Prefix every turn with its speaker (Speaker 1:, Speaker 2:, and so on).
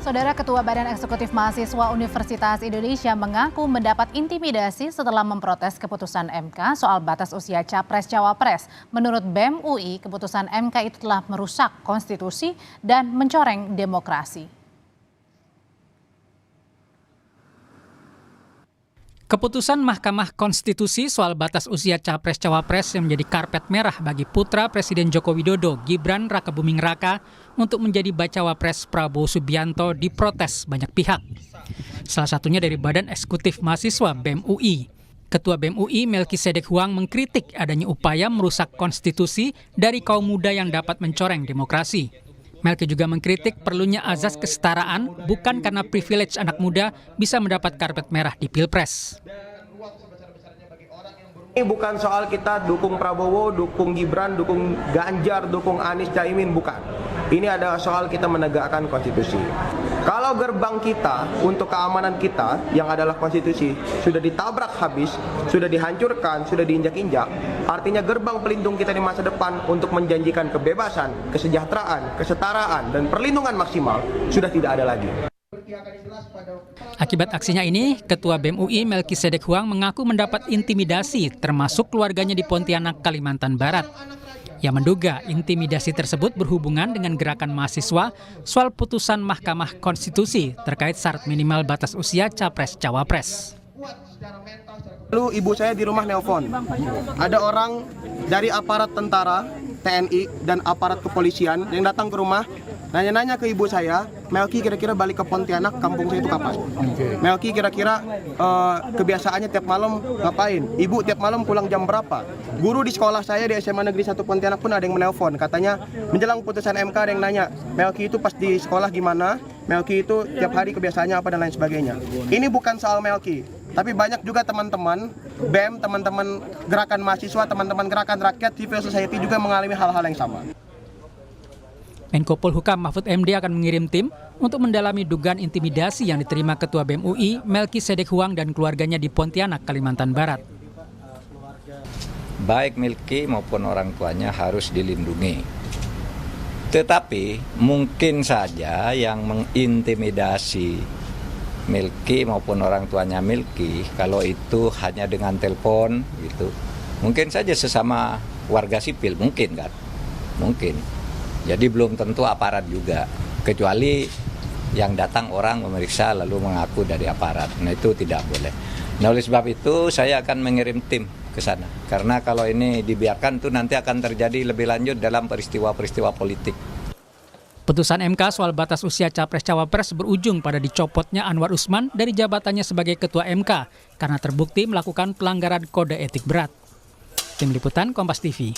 Speaker 1: Saudara Ketua Badan Eksekutif Mahasiswa Universitas Indonesia mengaku mendapat intimidasi setelah memprotes keputusan MK soal batas usia Capres-Cawapres. Menurut BEM UI, keputusan MK itu telah merusak konstitusi dan mencoreng demokrasi.
Speaker 2: Keputusan Mahkamah Konstitusi soal batas usia Capres-Cawapres yang menjadi karpet merah bagi putra Presiden Joko Widodo, Gibran Rakebuming Raka, untuk menjadi bacawa pres Prabowo Subianto diprotes banyak pihak. Salah satunya dari Badan Eksekutif Mahasiswa BEM UI. Ketua BEM UI Melkisedek Huang mengkritik adanya upaya merusak konstitusi dari kaum muda yang dapat mencoreng demokrasi. Melki juga mengkritik perlunya azas kesetaraan bukan karena privilege anak muda bisa mendapat karpet merah di Pilpres.
Speaker 3: Ini bukan soal kita dukung Prabowo, dukung Gibran, dukung Ganjar, dukung Anies, Caimin, bukan. Ini adalah soal kita menegakkan konstitusi. Kalau gerbang kita untuk keamanan kita yang adalah konstitusi sudah ditabrak habis, sudah dihancurkan, sudah diinjak-injak, artinya gerbang pelindung kita di masa depan untuk menjanjikan kebebasan, kesejahteraan, kesetaraan, dan perlindungan maksimal sudah tidak ada lagi.
Speaker 2: Akibat aksinya ini, Ketua BEM UI Melkisedek Huang mengaku mendapat intimidasi termasuk keluarganya di Pontianak, Kalimantan Barat. Ia menduga intimidasi tersebut berhubungan dengan gerakan mahasiswa soal putusan Mahkamah Konstitusi terkait syarat minimal batas usia Capres-Cawapres.
Speaker 3: Lalu ibu saya di rumah nelpon, ada orang dari aparat tentara, TNI, dan aparat kepolisian yang datang ke rumah, nanya-nanya ke ibu saya, Melki kira-kira balik ke Pontianak, kampung saya itu kapan? Melki kira-kira kebiasaannya tiap malam ngapain? Ibu tiap malam pulang jam berapa? Guru di sekolah saya di SMA Negeri 1 Pontianak pun ada yang menelpon, katanya menjelang putusan MK ada yang nanya, Melki itu pas di sekolah gimana? Melki itu tiap hari kebiasaannya apa dan lain sebagainya. Ini bukan soal Melki, tapi banyak juga teman-teman BEM, teman-teman gerakan mahasiswa, teman-teman gerakan rakyat, civil society juga mengalami hal-hal yang sama.
Speaker 2: Menko Polhukam Mahfud MD akan mengirim tim untuk mendalami dugaan intimidasi yang diterima Ketua BEM UI Melkisedek Huang dan keluarganya di Pontianak, Kalimantan Barat.
Speaker 4: Baik Melki maupun orang tuanya harus dilindungi. Tetapi mungkin saja yang mengintimidasi Melki maupun orang tuanya Melki, kalau itu hanya dengan telepon gitu, mungkin saja sesama warga sipil, mungkin kan, mungkin. Jadi belum tentu aparat juga, kecuali yang datang orang memeriksa lalu mengaku dari aparat. Nah itu tidak boleh. Nah oleh sebab itu saya akan mengirim tim ke sana, karena kalau ini dibiarkan tuh nanti akan terjadi lebih lanjut dalam peristiwa-peristiwa politik.
Speaker 2: Putusan MK soal batas usia Capres-Cawapres berujung pada dicopotnya Anwar Usman dari jabatannya sebagai Ketua MK karena terbukti melakukan pelanggaran kode etik berat. Tim Liputan Kompas TV.